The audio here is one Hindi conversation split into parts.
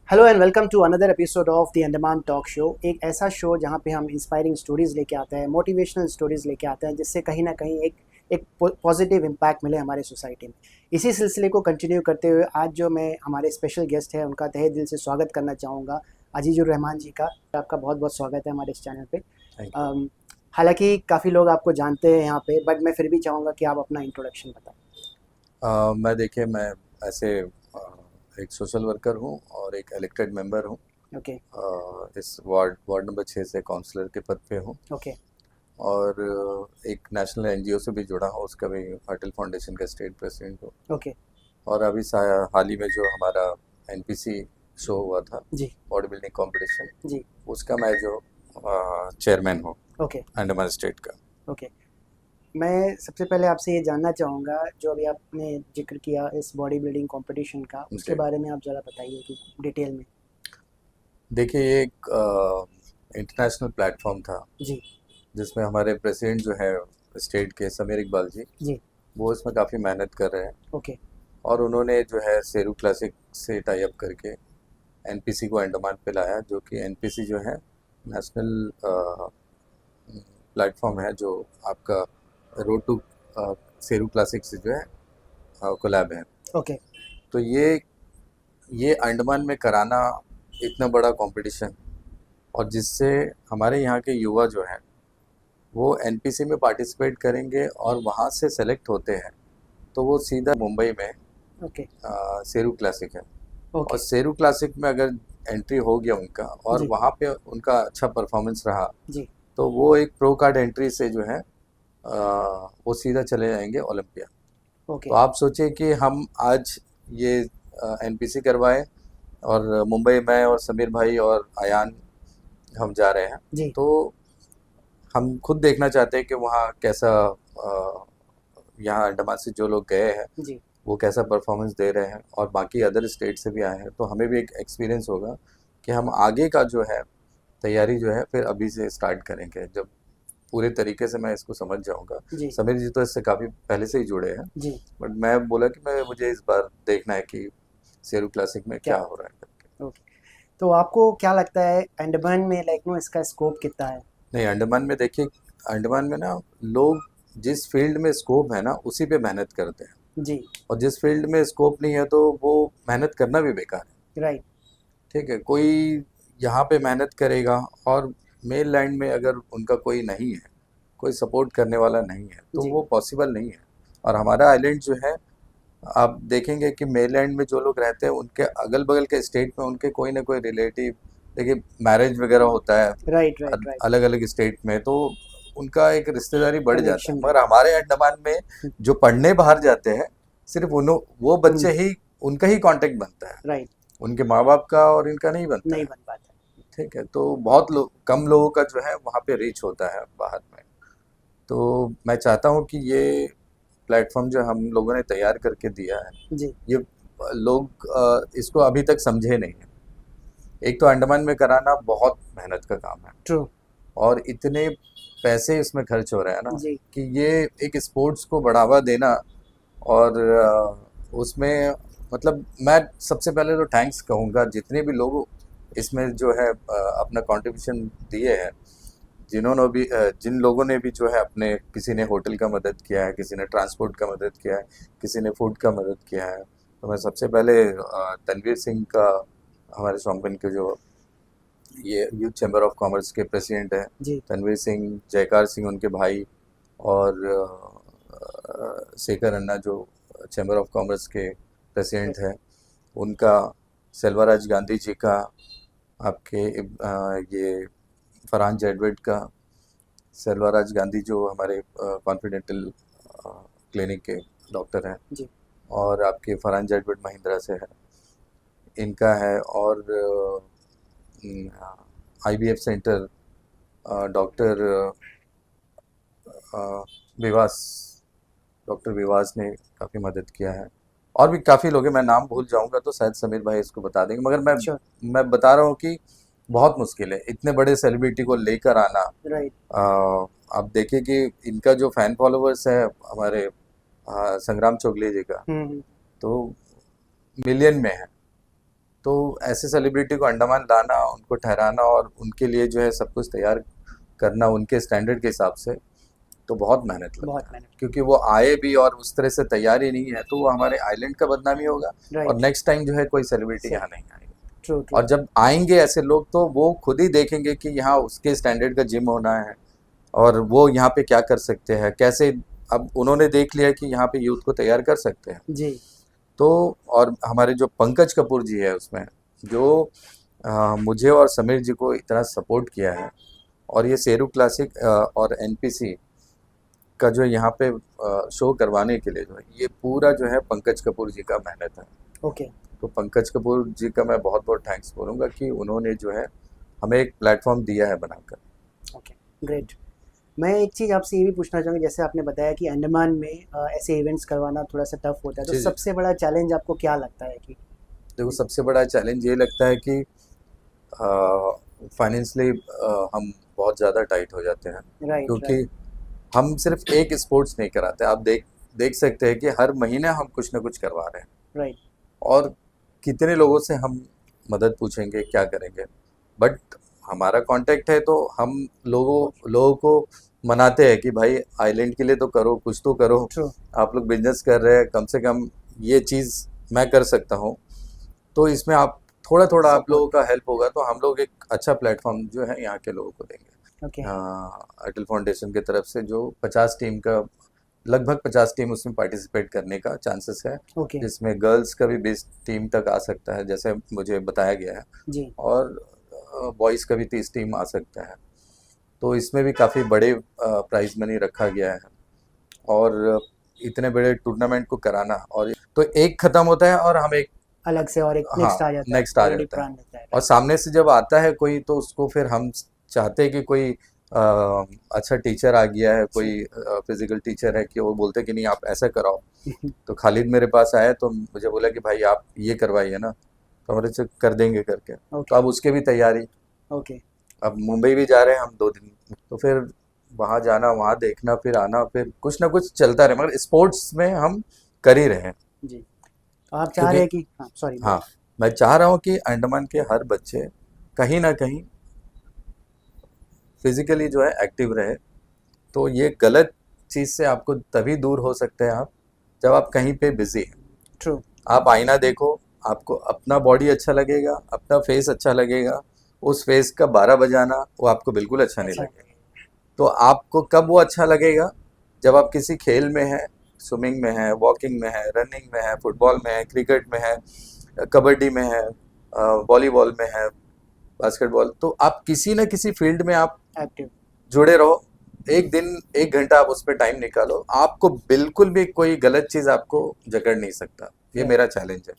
Hello and welcome to another episode of the Andaman talk show. एक ऐसा शो जहां पे हम इंस्पायरिंग स्टोरीज लेके आते हैं, मोटिवेशनल स्टोरीज लेके आते हैं, जिससे कहीं ना कहीं एक पॉजिटिव इम्पैक्ट मिले हमारे सोसाइटी में। इसी सिलसिले को कंटिन्यू करते हुए आज जो मैं हमारे स्पेशल गेस्ट हैं उनका तहे दिल से स्वागत करना चाहूँगा, अजीजुर रहमान जी का। आपका बहुत बहुत स्वागत है हमारे इस चैनल पे। हालांकि काफ़ी लोग आपको जानते हैं यहाँ पे, बट मैं फिर भी चाहूँगा कि आप अपना इंट्रोडक्शन बताएं। मैं ऐसे एक सोशल वर्कर हूँ और एक इलेक्टेड मेंबर हूँ। ओके। इस वार्ड नंबर 6 से काउंसलर के पद पे हूँ। ओके। और एक नेशनल एनजीओ से भी जुड़ा हूँ, उसका भी अटल फाउंडेशन का स्टेट प्रेसिडेंट हूँ। ओके। और अभी हाल ही में जो हमारा एनपीसी शो हुआ था, जी। बॉडी बिल्डिंग कॉम्पिटिशन, जी। उसका मैं जो चेयरमैन हूँ ओके। अंडमान स्टेट का। ओके। मैं सबसे पहले आपसे ये जानना चाहूँगा, जो अभी आपने जिक्र किया इस बॉडी बिल्डिंग कंपटीशन का, उसके जी, बारे में आप ज़रा बताइए कि डिटेल में। देखिए ये एक इंटरनेशनल प्लेटफॉर्म था जी। जिसमें हमारे प्रेसिडेंट जो है स्टेट के, समीर इकबाल जी, जी। वो इसमें काफ़ी मेहनत कर रहे हैं। ओके। और उन्होंने जो है सेरू क्लासिक से टाई अप करके एनपीसी को अंडमान पे लाया, जो कि एनपीसी जो है नेशनल प्लेटफॉर्म है, जो आपका रोड टू सेरू क्लासिक से जो है कोलैब है। ओके। तो ये अंडमान में कराना इतना बड़ा कंपटीशन, और जिससे हमारे यहाँ के युवा जो हैं वो एनपीसी में पार्टिसिपेट करेंगे और वहाँ से सेलेक्ट होते हैं, तो वो सीधा मुंबई में ओके। सेरू क्लासिक है। और ओके। सेरू क्लासिक में अगर एंट्री हो गया उनका और जी। वहाँ पे उनका अच्छा परफॉर्मेंस रहा, जी। तो वो एक प्रो कार्ड एंट्री से जो है वो सीधा चले जाएंगे ओलंपिया। ओके। तो आप सोचिए कि हम आज ये एनपीसी करवाए, और मुंबई में और समीर भाई और अयान हम जा रहे हैं। जी। तो हम खुद देखना चाहते हैं कि वहाँ कैसा अ, यहाँ अंडमान से जो लोग गए हैं जी। वो कैसा परफॉर्मेंस दे रहे हैं, और बाकी अदर स्टेट से भी आए हैं, तो हमें भी एक एक्सपीरियंस होगा कि हम आगे का जो है तैयारी जो है फिर अभी से स्टार्ट करेंगे, जब पूरे तरीके से मैं इसको समझ जाऊंगा। जी। समीर जी तो इससे काफ़ी पहले से ही जुड़े हैं, जी। बट मैं बोला कि मुझे इस बार देखना है कि सेरू क्लासिक में क्या। क्या हो रहा है करके। ओके। तो आपको क्या लगता है अंडमान में इसका स्कोप कितना है? नहीं, अंडमान में देखिए, अंडमान में ना लोग जिस फील्ड में स्कोप है ना उसी पे मेहनत करते हैं, जी। और जिस फील्ड में स्कोप नहीं है तो वो मेहनत करना भी बेकार है। राइट। ठीक है, कोई यहाँ पे मेहनत करेगा और मेन लैंड में अगर उनका कोई नहीं है, कोई सपोर्ट करने वाला नहीं है, तो जी। वो पॉसिबल नहीं है। और हमारा आइलैंड जो है, आप देखेंगे कि मेनलैंड में जो लोग रहते हैं उनके अगल बगल के स्टेट में उनके कोई ना कोई रिलेटिव, देखिए मैरिज वगैरह होता है राइट। राइट। राइट। अलग अलग स्टेट में, तो उनका एक रिश्तेदारी बढ़ जाता है। कनेक्शन मगर रहता हमारे अंडमान में है। जो पढ़ने बाहर जाते हैं, सिर्फ वो उन बच्चे ही, उनका ही कांटेक्ट बनता है, राइट। उनके माँ बाप का और इनका नहीं बनता नहीं है। बन पाता। ठीक है, तो बहुत कम लोगों का जो है वहाँ पे रीच होता है बाहर में। तो मैं चाहता हूँ कि ये प्लेटफॉर्म जो हम लोगों ने तैयार करके दिया है, जी। ये लोग इसको अभी तक समझे नहीं है। एक तो अंडमान में कराना बहुत मेहनत का काम है, ट्रू। और इतने पैसे इसमें खर्च हो रहे हैं ना, जी। कि ये एक स्पोर्ट्स को बढ़ावा देना। और उसमें मतलब मैं सबसे पहले तो थैंक्स कहूँगा जितने भी लोग इसमें जो है अपना कंट्रीब्यूशन दिए हैं, जिन लोगों ने भी जो है अपने, किसी ने होटल का मदद किया है, किसी ने ट्रांसपोर्ट का मदद किया है, किसी ने फूड का मदद किया है। तो मैं सबसे पहले तनवीर सिंह का, हमारे सोमगन के जो ये यूथ चैम्बर ऑफ कॉमर्स के प्रेसिडेंट हैं, जी। तनवीर सिंह, जयकार सिंह उनके भाई, और शेखर अन्ना जो चैम्बर ऑफ कॉमर्स के प्रेसिडेंट हैं, उनका, सेल्वराज गांधी जी का, आपके ये फरहान जेडवेड का, सेल्वराज गांधी जो हमारे कॉन्फिडेंटल क्लिनिक के डॉक्टर हैं, जी। और आपके फरहान जेडवेड महिंद्रा से है, इनका है। और आईबीएफ सेंटर, डॉक्टर विवास, डॉक्टर विवास ने काफ़ी मदद किया है। और भी काफ़ी लोग हैं, मैं नाम भूल जाऊंगा तो शायद समीर भाई इसको बता देंगे, मगर श्योर। मैं बता रहा हूँ कि बहुत मुश्किल है इतने बड़े सेलिब्रिटी को लेकर आना। राइट। आप देखिए कि इनका जो फैन फॉलोअर्स है हमारे संग्राम चौगले जी का, हम्म। तो मिलियन में है। तो ऐसे सेलिब्रिटी को अंडमान लाना, उनको ठहराना और उनके लिए जो है सब कुछ तैयार करना उनके स्टैंडर्ड के हिसाब से, तो बहुत मेहनत बहुत लगता है। मेहनत। क्योंकि वो आए भी और उस तरह से तैयार ही नहीं है, तो वो हमारे आइलैंड का बदनामी होगा और राइट। नेक्स्ट टाइम जो है कोई सेलिब्रिटी सही। यहाँ नहीं आएगा। True true. और जब आएंगे ऐसे लोग तो वो खुद ही देखेंगे कि यहाँ उसके स्टैंडर्ड का जिम होना है और वो यहाँ पे क्या कर सकते हैं, कैसे। अब उन्होंने देख लिया कि यहाँ पे यूथ को तैयार कर सकते हैं। जी। तो और हमारे जो पंकज कपूर जी है उसमें, जो मुझे और समीर जी को इतना सपोर्ट किया है, और ये शेरू क्लासिक और एनपीसी का जो यहाँ पे शो करवाने के लिए जो है, ये पूरा जो है पंकज कपूर जी का मेहनत है। ओके। तो पंकज कपूर जी का मैं बहुत बहुत थैंक्स बोलूँगा कि उन्होंने जो है हमें एक प्लेटफॉर्म दिया है बनाकर। ओके। ग्रेट। मैं एक चीज़ आपसे ये भी पूछना चाहूँगा, जैसे आपने बताया कि अंडमान में ऐसे इवेंट्स करवाना थोड़ा सा टफ होता है, तो जी जी। सबसे बड़ा चैलेंज आपको क्या लगता है कि? देखो, सबसे बड़ा चैलेंज ये लगता है कि फाइनेंशियली हम बहुत ज़्यादा टाइट हो जाते हैं, राइट क्योंकि राइट। हम सिर्फ एक स्पोर्ट्स नहीं कराते। आप देख सकते हैं कि हर महीने हम कुछ ना कुछ करवा रहे हैं, राइट। और कितने लोगों से हम मदद पूछेंगे, क्या करेंगे। बट हमारा कांटेक्ट है तो हम लोगों को मनाते हैं कि भाई आइलैंड के लिए तो करो, कुछ तो करो। ट्रू। आप लोग बिजनेस कर रहे हैं, कम से कम ये चीज़ मैं कर सकता हूँ, तो इसमें आप थोड़ा थोड़ा आप लोगों का हेल्प होगा, तो हम लोग एक अच्छा प्लेटफॉर्म जो है यहाँ के लोगों को देंगे। ओके। अटल फाउंडेशन की तरफ से जो 50 टीम का, लगभग 50 टीम उसमें पार्टिसिपेट करने का चांसेस है, ओके। जिसमें गर्ल्स का भी 20 टीम तक आ सकता है, जैसे मुझे बताया गया है, जी। और बॉयज़ का भी 30 टीम आ सकता है। तो इसमें भी काफ़ी बड़े प्राइज मनी रखा गया है, और इतने बड़े टूर्नामेंट को कराना, और तो एक ख़त्म होता है और हम एक, अलग से और एक हाँ, नेक्स्ट आ जाता है, नेक्स्ट आ ऑलरेडी जाता है। प्लान रहता है। और सामने से जब आता है कोई, तो उसको फिर हम चाहते हैं कि कोई अच्छा टीचर आ गया है, कोई फिजिकल टीचर है, कि वो बोलते हैं कि नहीं आप ऐसा कराओ। तो खालिद मेरे पास आया तो मुझे बोला कि भाई आप ये करवाइए ना, तो हमारे से कर देंगे करके। तो ओके। अब उसके भी तैयारी, ओके। अब मुंबई भी जा रहे हैं हम 2 दिन, तो फिर वहाँ जाना, वहाँ देखना, फिर आना, फिर कुछ ना कुछ चलता रहे, मगर स्पोर्ट्स में हम कर ही रहे हैं। जी। तो आप चाह क्योंकि रहे हैं कि, हाँ सॉरी हाँ, बोलिए। मैं चाह रहा हूँ कि अंडमान के हर बच्चे कहीं ना कहीं फिजिकली जो है एक्टिव रहे। तो ये गलत चीज़ से आपको तभी दूर हो सकते हैं आप, जब आप कहीं पे बिजी हैं। ट्रू। आप आईना देखो, आपको अपना बॉडी अच्छा लगेगा, अपना फेस अच्छा लगेगा, उस फेस का 12 बजाना वो आपको बिल्कुल अच्छा नहीं अच्छा। लगेगा। तो आपको कब वो अच्छा लगेगा, जब आप किसी खेल में हैं, स्विमिंग में है, वॉकिंग में है, रनिंग में है, फुटबॉल में है, क्रिकेट में है, कबड्डी में है, वॉलीबॉल में है, बास्केटबॉल, तो आप किसी न किसी फील्ड में आप एक्टिव। जुड़े रहो। एक दिन 1 घंटा आप उस पर टाइम निकालो, आपको बिल्कुल भी कोई गलत चीज़ आपको जकड़ नहीं सकता। ये राइट मेरा चैलेंज है।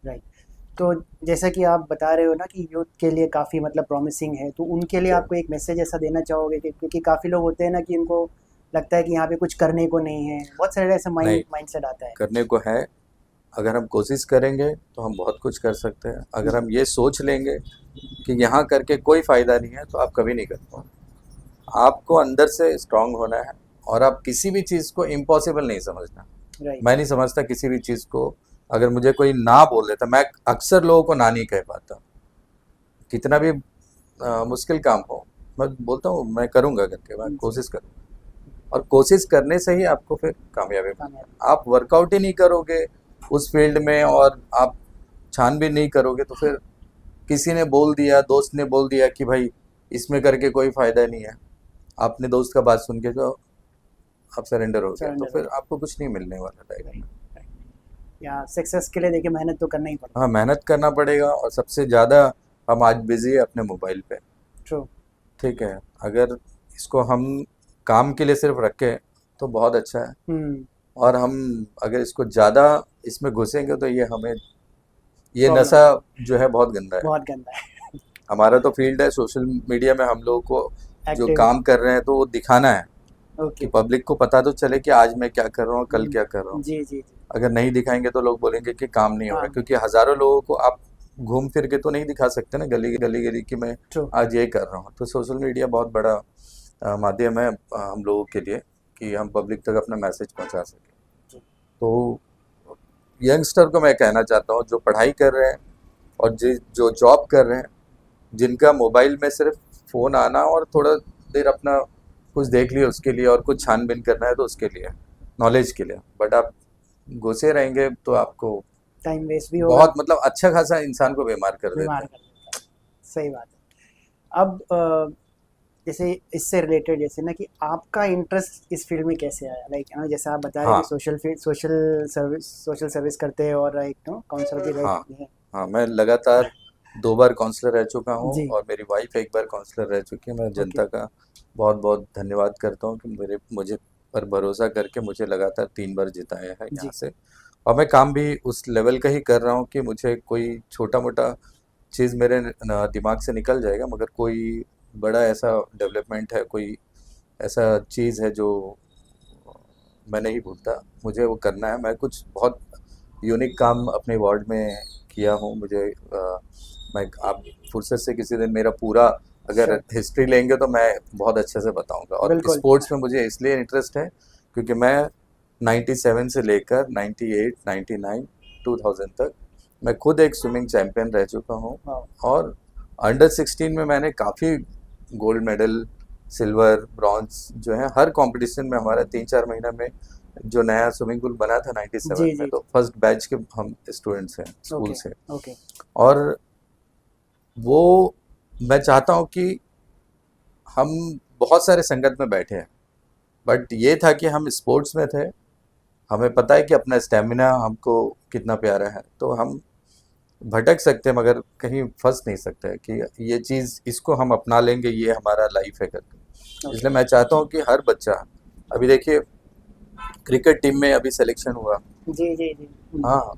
राइट। तो जैसा कि आप बता रहे हो ना कि यूथ के लिए काफ़ी मतलब प्रॉमिसिंग है, तो उनके लिए जी। आपको एक मैसेज ऐसा देना चाहोगे कि, क्योंकि काफ़ी लोग होते हैं ना कि उनको लगता है कि यहाँ पे कुछ करने को नहीं है, बहुत सारे ऐसा नहीं, माइंडसेट आता है। करने को है। अगर हम कोशिश करेंगे तो हम बहुत कुछ कर सकते हैं। अगर हम ये सोच लेंगे कि यहाँ करके कोई फ़ायदा नहीं है, तो आप कभी नहीं कर पाओगे। आपको अंदर से स्ट्रांग होना है, और आप किसी भी चीज़ को इम्पॉसिबल नहीं समझना। राइट। मैं नहीं समझता किसी भी चीज़ को, अगर मुझे कोई ना बोल देता, मैं अक्सर लोगों को ना नहीं कह पाता, कितना भी मुश्किल काम हो, मैं बोलता हूँ मैं करूँगा करके, मैं जी। कोशिश करूँगा। और कोशिश करने से ही आपको फिर कामयाबी मिलेगी। कामयाब। आप वर्कआउट ही नहीं करोगे उस फील्ड में, और आप छानबीन नहीं करोगे, तो फिर किसी ने बोल दिया, दोस्त ने बोल दिया कि भाई इसमें करके कोई फ़ायदा नहीं है, आपने दोस्त का बात सुन के जो आप सरेंडर हो गए, तो सरेंडर हो फिर गए। आपको कुछ नहीं मिलने वाला लाइफ में। Right right. या सक्सेस के लिए देखिए मेहनत तो करना ही पड़ता हाँ, मेहनत करना पड़ेगा, और सबसे ज़्यादा हम आज बिजी है अपने मोबाइल पे। है। ट्रू। ठीक है, अगर इसको हम काम के लिए सिर्फ रखें तो बहुत अच्छा है, हम्म। और हम अगर इसको ज़्यादा इसमें घुसेंगे तो ये प्रॉब्लम। नशा जो है बहुत गंदा है। बहुत गंदा है। हमारा तो फील्ड है सोशल मीडिया में, हम लोगों को जो एक्टिव। काम कर रहे हैं तो वो दिखाना है, कि ओके। पब्लिक को पता तो चले कि आज मैं क्या कर रहा हूँ, कल क्या कर रहा हूँ। जी जी जी। अगर नहीं दिखाएंगे तो लोग बोलेंगे कि काम नहीं हो रहा, हाँ। क्योंकि हज़ारों लोगों को आप घूम फिर के तो नहीं दिखा सकते ना, गली गली गली कि मैं ट्रू। आज ये कर रहा हूँ। तो सोशल मीडिया बहुत बड़ा माध्यम है हम लोगों के लिए, कि हम पब्लिक तक अपना मैसेज पहुँचा सकें। जी। तो यंगस्टर को मैं कहना चाहता हूँ, जो पढ़ाई कर रहे हैं और जो जॉब कर रहे हैं, जिनका मोबाइल में सिर्फ फ़ोन आना और थोड़ा देर अपना कुछ देख लिया उसके लिए, और कुछ छानबीन करना है तो उसके लिए, नॉलेज के लिए, बट आप घुसे रहेंगे तो आपको टाइम वेस्ट भी होगा, बहुत मतलब अच्छा खासा इंसान को बीमार कर देता बीमार है। कर देता है। सही बात है। अब जैसे इससे रिलेटेड जैसे ना कि आपका इंटरेस्ट इस फील्ड में कैसे आया, लाइक यू नो जैसे आप बता रहे हाँ कि सोशल सर्विस करते हैं और एक नो काउंसलर भी हाँ रहे हैं। हाँ, मैं लगातार 2 बार काउंसलर रह चुका हूँ, जी। और मेरी वाइफ 1 बार काउंसलर रह चुकी है। मैं ओके। जनता का बहुत बहुत धन्यवाद करता हूँ कि मुझे पर भरोसा करके मुझे लगातार 3 बार जिताया है यहाँ जी। से। और मैं काम भी उस लेवल का ही कर रहा हूँ कि मुझे कोई छोटा मोटा चीज़ मेरे दिमाग से निकल जाएगा, मगर कोई बड़ा ऐसा डेवलपमेंट है, कोई ऐसा चीज़ है जो मैं नहीं भूलता, मुझे वो करना है। मैं कुछ बहुत यूनिक काम अपने वार्ड में किया हूँ। मैं आप फुर्सत से किसी दिन मेरा पूरा अगर श्योर। हिस्ट्री लेंगे तो मैं बहुत अच्छे से बताऊंगा। और बिल्कुल। स्पोर्ट्स में मुझे इसलिए इंटरेस्ट है क्योंकि मैं 97 से लेकर 98, 99, 2000 तक मैं खुद एक स्विमिंग चैंपियन रह चुका हूँ। वाओ। और अंडर 16 में मैंने काफ़ी गोल्ड मेडल, सिल्वर, ब्रॉन्ज जो है हर कंपटीशन में, हमारा 3-4 महीना में जो नया स्विमिंग पूल बना था 97 जी में, जी तो जी। फर्स्ट बैच के हम स्टूडेंट्स हैं स्कूल ओके। से। ओके। और वो मैं चाहता हूँ कि हम बहुत सारे संकट में बैठे हैं, बट ये था कि हम स्पोर्ट्स में थे, हमें पता है कि अपना स्टेमिना हमको कितना प्यारा है, तो हम भटक सकते हैं मगर कहीं फंस नहीं सकते कि ये चीज़ इसको हम अपना लेंगे, ये हमारा लाइफ है करके। ओके। इसलिए मैं चाहता हूँ कि हर बच्चा, अभी देखिए क्रिकेट टीम में अभी सिलेक्शन हुआ, जी जी जी। हाँ,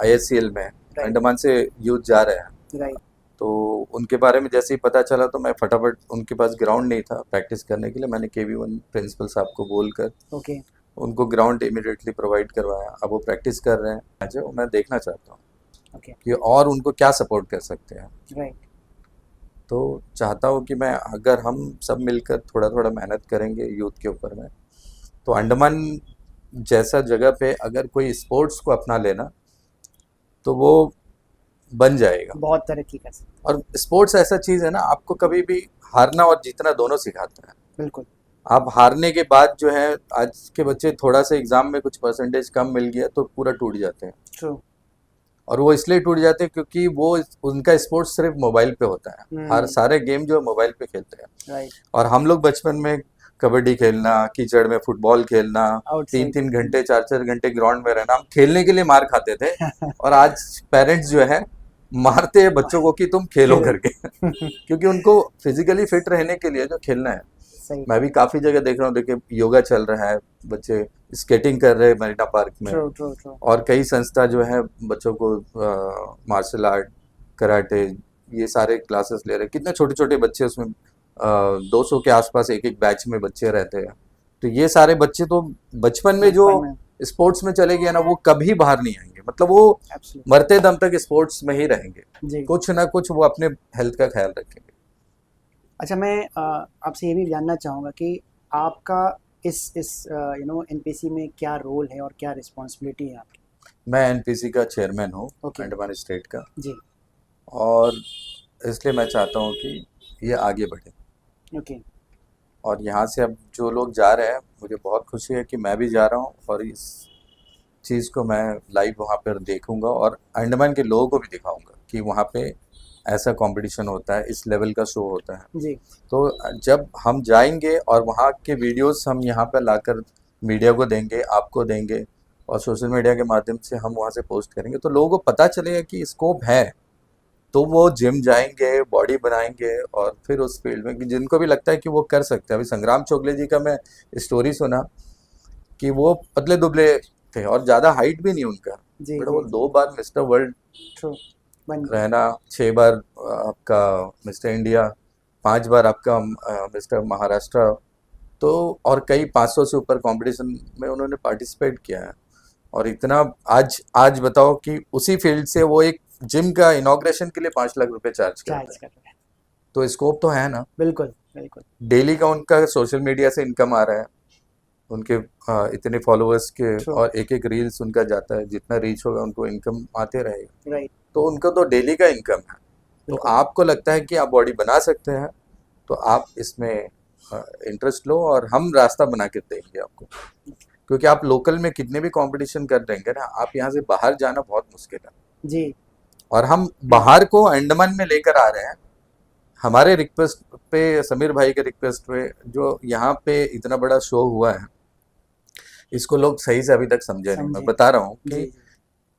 आईएससीएल में राइट। अंडमान से यूथ जा रहे हैं। राइट। तो उनके बारे में जैसे ही पता चला तो मैं फटाफट, उनके पास ग्राउंड नहीं था प्रैक्टिस करने के लिए, मैंने केवी1 प्रिंसिपल साहब को बोलकर ओके। उनको ग्राउंड इमिडिएटली प्रोवाइड करवाया। अब वो प्रैक्टिस कर रहे हैं, जो मैं देखना चाहता हूँ ओके। कि और उनको क्या सपोर्ट कर सकते हैं। राइट। तो चाहता हूँ कि मैं, अगर हम सब मिलकर थोड़ा थोड़ा मेहनत करेंगे यूथ के ऊपर में, तो अंडमान जैसा जगह पे अगर कोई स्पोर्ट्स को अपना लेना तो वो बन जाएगा। बहुत तरक्की कर सकते हैं। और स्पोर्ट्स ऐसा चीज़ है ना, आपको कभी भी हारना और जीतना दोनों सिखाता है। बिल्कुल। आप हारने के बाद जो है, आज के बच्चे थोड़ा सा एग्जाम में कुछ परसेंटेज कम मिल गया तो पूरा टूट जाते हैं। ट्रू। और वो इसलिए टूट जाते हैं क्योंकि वो उनका स्पोर्ट्स सिर्फ मोबाइल पे होता है, हर सारे गेम जो है मोबाइल पे खेलते हैं। राइट। और हम लोग बचपन में कबड्डी खेलना, कीचड़ में फुटबॉल खेलना, तीन आउटसाइड। तीन घंटे 4-4 घंटे ग्राउंड में रहना, हम खेलने के लिए मार खाते थे। और आज पेरेंट्स जो है मारते हैं बच्चों को कि तुम खेलो खेलो। करके क्योंकि उनको फिजिकली फिट रहने के लिए जो खेलना है। सही। मैं भी काफ़ी जगह देख रहा हूँ, देखिए योगा चल रहा है, बच्चे स्केटिंग कर रहे हैं मरीना पार्क में। True true true. और कई संस्था जो है बच्चों को मार्शल आर्ट, कराटे, ये सारे क्लासेस ले रहे हैं। कितने छोटे छोटे बच्चे उसमें, 200 के आसपास एक एक बैच में बच्चे रहते हैं। तो ये सारे बच्चे तो बचपन में जो बचपन में। स्पोर्ट्स में चले गए ना, वो कभी बाहर नहीं आएंगे, मतलब वो एब्सोल्युटली। मरते दम तक स्पोर्ट्स में ही रहेंगे। जी। कुछ ना कुछ वो अपने हेल्थ का ख्याल रखेंगे। अच्छा, मैं आपसे ये भी जानना चाहूँगा कि आपका इस एनपीसी में क्या रोल है और क्या रिस्पॉन्सिबिलिटी है आपकी? मैं एनपीसी का चेयरमैन हूँ, ओके। अंडमान स्टेट का। जी। और इसलिए मैं चाहता हूँ कि ये आगे बढ़े। ओके। और यहाँ से अब जो लोग जा रहे हैं, मुझे बहुत खुशी है कि मैं भी जा रहा हूँ, और इस चीज़ को मैं लाइव वहाँ पर देखूंगा और अंडमान के लोगों को भी दिखाऊंगा कि वहाँ पे ऐसा कंपटीशन होता है, इस लेवल का शो होता है। जी। तो जब हम जाएंगे और वहाँ के वीडियोस हम यहाँ पर लाकर मीडिया को देंगे, आपको देंगे, और सोशल मीडिया के माध्यम से हम वहाँ से पोस्ट करेंगे, तो लोगों को पता चलेगा कि स्कोप है। तो वो जिम जाएंगे, बॉडी बनाएंगे, और फिर उस फील्ड में, कि जिनको भी लगता है कि वो कर सकते हैं। अभी संग्राम चोगले जी का मैं स्टोरी सुना कि वो पतले दुबले थे और ज़्यादा हाइट भी नहीं उनका, जी बट जी वो जी। 2 बार मिस्टर वर्ल्ड ट्रू। बन गया। रहना, 6 बार आपका मिस्टर इंडिया, 5 बार आपका मिस्टर महाराष्ट्र, तो और कई 500 से ऊपर कंपटीशन में उन्होंने पार्टिसिपेट किया है। और इतना, आज आज बताओ कि उसी फील्ड से वो एक जिम का इनॉग्रेशन के लिए 5 लाख रुपए चार्ज करता चार्ज है। कर रहे हैं। तो स्कोप तो है ना। बिल्कुल बिल्कुल। डेली का उनका सोशल मीडिया से इनकम आ रहा है, उनके इतने फॉलोअर्स के True. और एक एक रील्स उनका जाता है, जितना रीच होगा उनको इनकम आते रहेगा, राइट, तो उनको तो डेली का इनकम है। तो बिल्कुल। आपको लगता है कि आप बॉडी बना सकते हैं, तो आप इसमें इंटरेस्ट लो और हम रास्ता बना के देंगे आपको। क्योंकि आप लोकल में कितने भी कंपटीशन कर देंगे ना, आप यहाँ से बाहर जाना बहुत मुश्किल है। जी, और हम बाहर को अंडमान में लेकर आ रहे हैं, हमारे रिक्वेस्ट पे, समीर भाई के रिक्वेस्ट पे, जो यहाँ पे इतना बड़ा शो हुआ है, इसको लोग सही से अभी तक समझे नहीं। मैं समझे। बता रहा हूँ जी, कि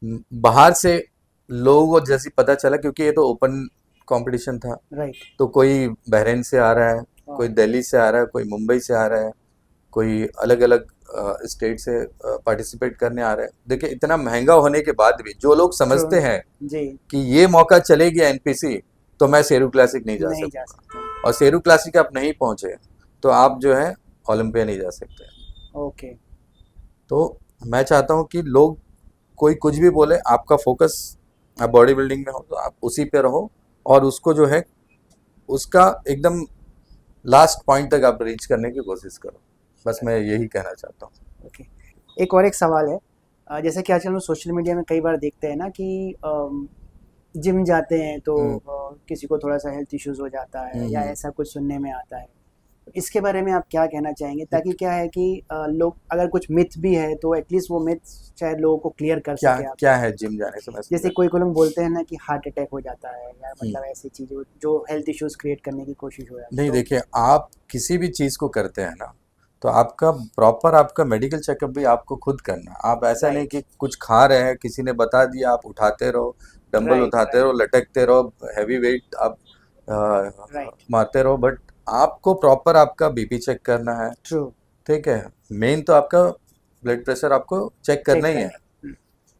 जी, बाहर से लोगों को जैसे पता चला, क्योंकि ये तो ओपन कंपटीशन था, राइट। तो कोई बहरीन से आ रहा है, हाँ, कोई दिल्ली से आ रहा है, कोई मुंबई से आ रहा है, कोई अलग अलग स्टेट से पार्टिसिपेट करने आ रहे हैं। देखिए, इतना महंगा होने के बाद भी जो लोग समझते True. हैं जी, कि ये मौका चलेगी एनपीसी, तो मैं शेरू क्लासिक नहीं जा नहीं जा सकता। सकते। और शेरू क्लासिक आप नहीं पहुंचे तो आप जो है ओलंपिया नहीं जा सकते। ओके, तो मैं चाहता हूं कि लोग, कोई कुछ भी बोले, आपका फोकस, आप बॉडी बिल्डिंग में हो तो आप उसी पे रहो, और उसको जो है उसका एकदम लास्ट पॉइंट तक आप रीच करने की कोशिश करो। बस मैं यही कहना चाहता हूँ। ओके। एक और एक सवाल है, जैसे कि आजकल हम सोशल मीडिया में कई बार देखते हैं ना कि जिम जाते हैं तो किसी को थोड़ा सा हेल्थ इश्यूज हो जाता है या ऐसा कुछ सुनने में आता है। तो इसके बारे में आप क्या कहना चाहेंगे, ताकि क्या है कि लोग, अगर कुछ मिथ भी है तो एटलीस्ट वो मिथ शायद लोगों को क्लियर कर क्या सके आप। क्या है जिम जाने से? मैं जैसे समझा। कोई लोग बोलते हैं ना कि हार्ट अटैक हो जाता है, या मतलब ऐसी चीज़ें जो हेल्थ इश्यूज क्रिएट करने की कोशिश हो जाती है। नहीं, तो देखिए, आप किसी भी चीज़ को करते हैं ना, तो आपका प्रॉपर आपका मेडिकल चेकअप भी आपको खुद करना है। आप ऐसा नहीं राइट, कि कुछ खा रहे हैं, किसी ने बता दिया, आप उठाते रहो, डंबल राइट, उठाते राइट, रहो, लटकते रहो, हैवी वेट आप राइट। मारते रहो, बट आपको प्रॉपर आपका बीपी चेक करना है। ट्रू। ठीक है, मेन तो आपका ब्लड प्रेशर आपको चेक करना चेक ही है। करना।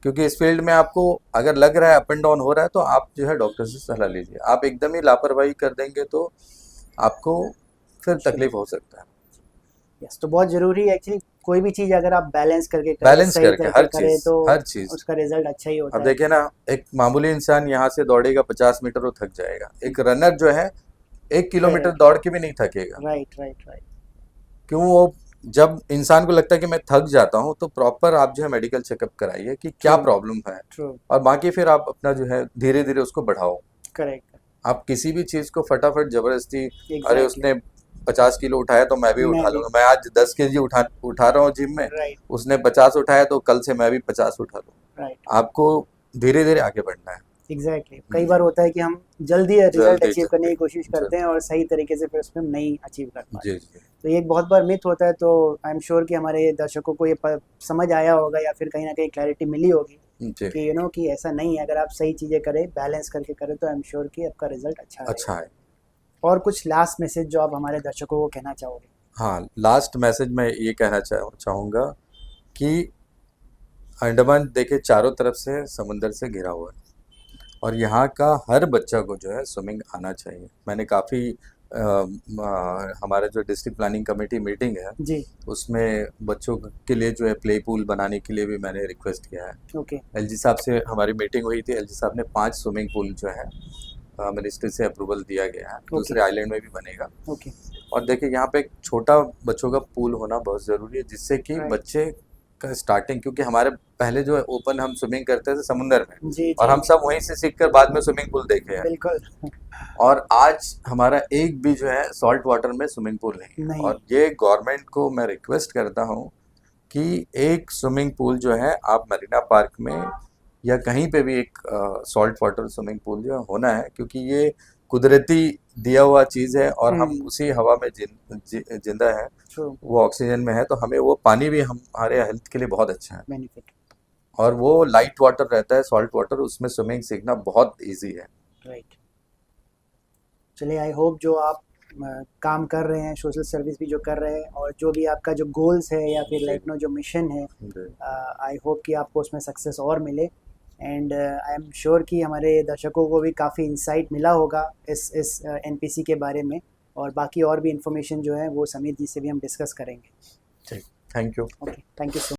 क्योंकि इस फील्ड में आपको अगर लग रहा है अप एंड डाउन हो रहा है, तो आप जो है डॉक्टर से सलाह लीजिए। आप एकदम ही लापरवाही कर देंगे तो आपको फिर शुरू। तकलीफ हो सकता है। यस, तो बहुत ज़रूरी है एक्चुअली, कोई भी चीज़ अगर आप बैलेंस करके करें, बैलेंस सही करके करके हर करें, चीज, तो हर चीज। उसका रिजल्ट अच्छा ही अब होता है। देखिए ना, एक मामूली इंसान यहाँ से दौड़ेगा 50 मीटर, वो थक जाएगा। एक रनर जो है 1 किलोमीटर करेक्ट। दौड़ के भी नहीं थकेगा। Right, right, right. क्यों? वो जब इंसान को लगता है कि मैं थक जाता हूँ, तो प्रॉपर आप जो है मेडिकल चेकअप कराइए कि क्या ट्रू, प्रॉब्लम है, ट्रू। और बाकी फिर आप अपना जो है धीरे धीरे उसको बढ़ाओ। करेक्ट। आप किसी भी चीज को फटाफट जबरदस्ती, अरे एग्जैक्टली। उसने 50 किलो उठाया तो मैं भी मैं उठा भी। लूंगा, मैं आज 10 केजी उठा रहा हूँ जिम में, राइट, उसने 50 उठाया तो कल से मैं भी 50 उठा लूँ। राइट। आपको धीरे धीरे आगे बढ़ना है। एग्जैक्टली। कई बार होता है कि हम जल्दी रिजल्ट जल्दी अचीव करने जल्दी की कोशिश करते हैं जल्दी। और सही तरीके से फिर उसमें हम नहीं अचीव कर पाते। जी जी तो ये एक बहुत बार मिथ होता है, तो आई एम श्योर कि हमारे दर्शकों को ये समझ आया होगा, या फिर कहीं ना कहीं क्लैरिटी मिली होगी जी। कि कि ऐसा नहीं है। अगर आप सही चीज़ें करें, बैलेंस करके करें, तो आई एम श्योर कि आपका रिजल्ट अच्छा अच्छा रहेगा। है। और कुछ लास्ट मैसेज जो आप हमारे दर्शकों को कहना चाहोगे? हाँ, लास्ट मैसेज मैं ये कहना चाहूँगा कि अंडमान देखिए चारों तरफ से समुंदर से घिरा हुआ है, और यहाँ का हर बच्चा को जो है स्विमिंग आना चाहिए। मैंने काफ़ी हमारा जो डिस्ट्रिक्ट प्लानिंग कमेटी मीटिंग है, जी। उसमें बच्चों के लिए जो है प्ले पूल बनाने के लिए भी मैंने रिक्वेस्ट किया है। ओके। एलजी साहब से हमारी मीटिंग हुई थी, एलजी साहब ने 5 स्विमिंग पूल जो है मिनिस्ट्री से अप्रूवल दिया गया है, दूसरे आइलैंड में भी बनेगा। ओके। और देखिए, यहाँ पे एक छोटा बच्चों का पूल होना बहुत ज़रूरी है, जिससे कि राइट। बच्चे का स्टार्टिंग, क्योंकि हमारे पहले जो है ओपन हम स्विमिंग करते थे समुंदर में, जी, और जी, हम सब वहीं से सीखकर बाद में स्विमिंग पूल देखे हैं। बिल्कुल। और आज हमारा एक भी जो है सॉल्ट वाटर में स्विमिंग पूल नहीं है। नहीं। और ये गवर्नमेंट को मैं रिक्वेस्ट करता हूँ कि एक स्विमिंग पूल जो है आप मरीना पार्क में या कहीं पे भी एक सॉल्ट वाटर स्विमिंग पूल जो है होना है, क्योंकि ये कुदरती दिया हुआ चीज़ है, और हम उसी हवा में जिंदा है, ट्रू। वो ऑक्सीजन में है, तो हमें वो पानी भी हमारे हेल्थ के लिए बहुत अच्छा है। बेनिफिट। और वो लाइट वाटर रहता है, सॉल्ट वाटर, उसमें स्विमिंग सीखना बहुत इजी है। राइट। चलिए, आई होप जो आप काम कर रहे हैं, सोशल सर्विस भी जो कर रहे हैं, और जो भी आपका जो गोल्स है या फिर लाइफ में जो मिशन है, आई होप कि आपको उसमें सक्सेस और मिले। एंड आई एम श्योर कि हमारे दर्शकों को भी काफ़ी इंसाइट मिला होगा इस एनपीसी के बारे में, और बाकी और भी इंफॉर्मेशन जो है वो समीर जी से भी हम डिस्कस करेंगे। ठीक, thank you. Okay, thank you so